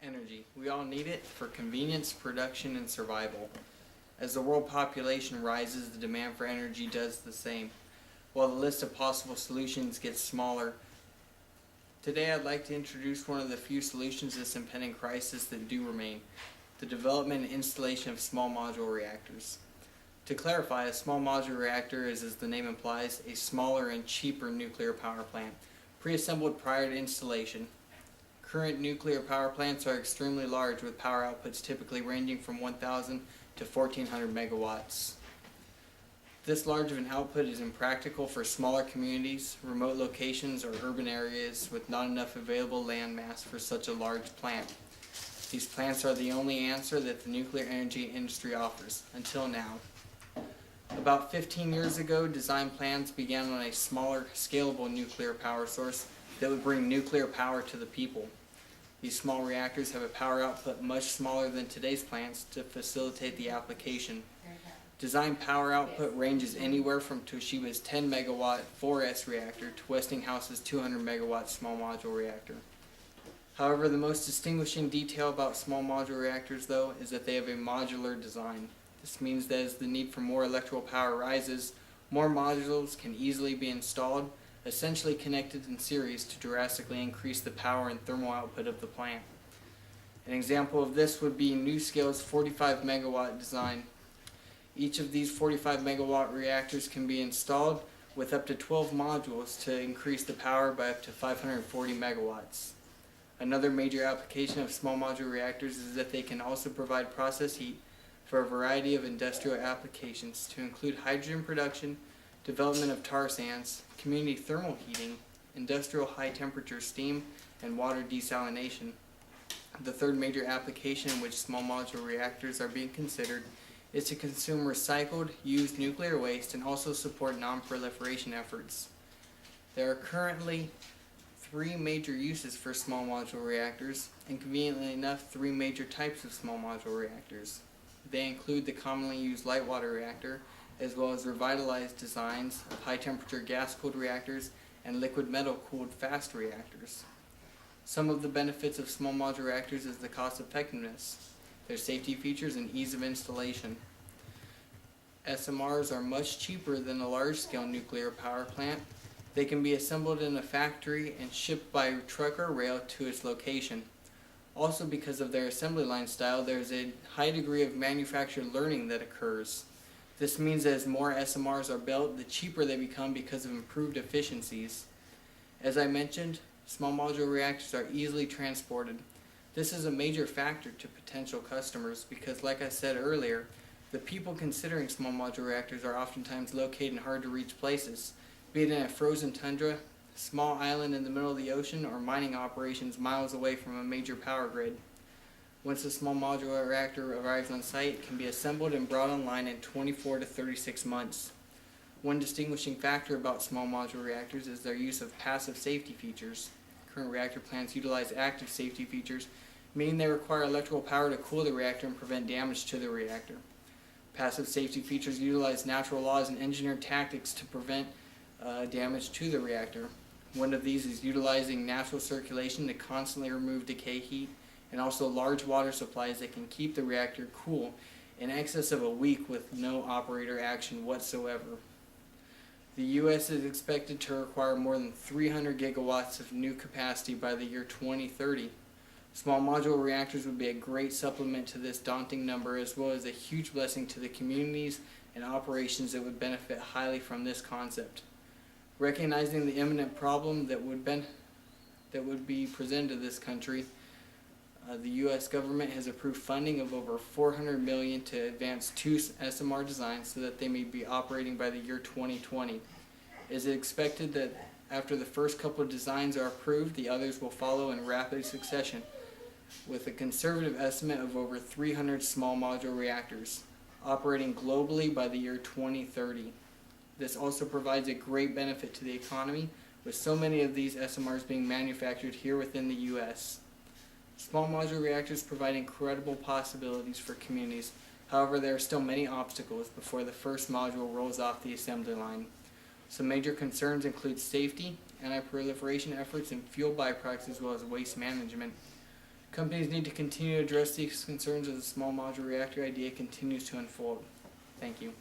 Energy. We all need it for convenience, production, and survival. As the world population rises, the demand for energy does the same. While the list of possible solutions gets smaller, today I'd like to introduce one of the few solutions to this impending crisis that do remain: the development and installation of small modular reactors. To clarify, a small modular reactor is, as the name implies, a smaller and cheaper nuclear power plant, pre-assembled prior to installation. Current nuclear power plants are extremely large, with power outputs typically ranging from 1,000 to 1,400 megawatts. This large of an output is impractical for smaller communities, remote locations, or urban areas with not enough available land mass for such a large plant. These plants are the only answer that the nuclear energy industry offers, until now. About 15 years ago, design plans began on a smaller, scalable nuclear power source that would bring nuclear power to the people. These small reactors have a power output much smaller than today's plants to facilitate the application. Design power output ranges anywhere from Toshiba's 10 megawatt 4S reactor to Westinghouse's 200 megawatt small module reactor. However, the most distinguishing detail about small modular reactors, though, is that they have a modular design. This means that as the need for more electrical power rises, more modules can easily be installed, essentially connected in series to drastically increase the power and thermal output of the plant. An example of this would be NuScale's 45 megawatt design. Each of these 45 megawatt reactors can be installed with up to 12 modules to increase the power by up to 540 megawatts. Another major application of small modular reactors is that they can also provide process heat for a variety of industrial applications, to include hydrogen production, development of tar sands, community thermal heating, industrial high-temperature steam, and water desalination. The third major application in which small modular reactors are being considered is to consume recycled, used nuclear waste and also support non-proliferation efforts. There are currently three major uses for small modular reactors, and conveniently enough, three major types of small modular reactors. They include the commonly used light water reactor, as well as revitalized designs of high-temperature gas-cooled reactors and liquid metal-cooled fast reactors. Some of the benefits of small modular reactors is the cost-effectiveness, their safety features, and ease of installation. SMRs are much cheaper than a large-scale nuclear power plant. They can be assembled in a factory and shipped by truck or rail to its location. Also, because of their assembly line style, there is a high degree of manufacturer learning that occurs. This means that as more SMRs are built, the cheaper they become because of improved efficiencies. As I mentioned, small modular reactors are easily transported. This is a major factor to potential customers because, like I said earlier, the people considering small modular reactors are oftentimes located in hard-to-reach places, be it in a frozen tundra, small island in the middle of the ocean, or mining operations miles away from a major power grid. Once a small modular reactor arrives on site, it can be assembled and brought online in 24 to 36 months. One distinguishing factor about small modular reactors is their use of passive safety features. Current reactor plants utilize active safety features, meaning they require electrical power to cool the reactor and prevent damage to the reactor. Passive safety features utilize natural laws and engineered tactics to prevent damage to the reactor. One of these is utilizing natural circulation to constantly remove decay heat, and also large water supplies that can keep the reactor cool in excess of a week with no operator action whatsoever. The U.S. is expected to require more than 300 gigawatts of new capacity by the year 2030. Small modular reactors would be a great supplement to this daunting number, as well as a huge blessing to the communities and operations that would benefit highly from this concept. Recognizing the imminent problem that would be presented to this country, the U.S. government has approved funding of over $400 million to advance two SMR designs so that they may be operating by the year 2020. It is expected that after the first couple of designs are approved, the others will follow in rapid succession, with a conservative estimate of over 300 small modular reactors operating globally by the year 2030. This also provides a great benefit to the economy, with so many of these SMRs being manufactured here within the U.S. Small modular reactors provide incredible possibilities for communities. However, there are still many obstacles before the first module rolls off the assembly line. Some major concerns include safety, anti-proliferation efforts, and fuel byproducts, as well as waste management. Companies need to continue to address these concerns as the small modular reactor idea continues to unfold. Thank you.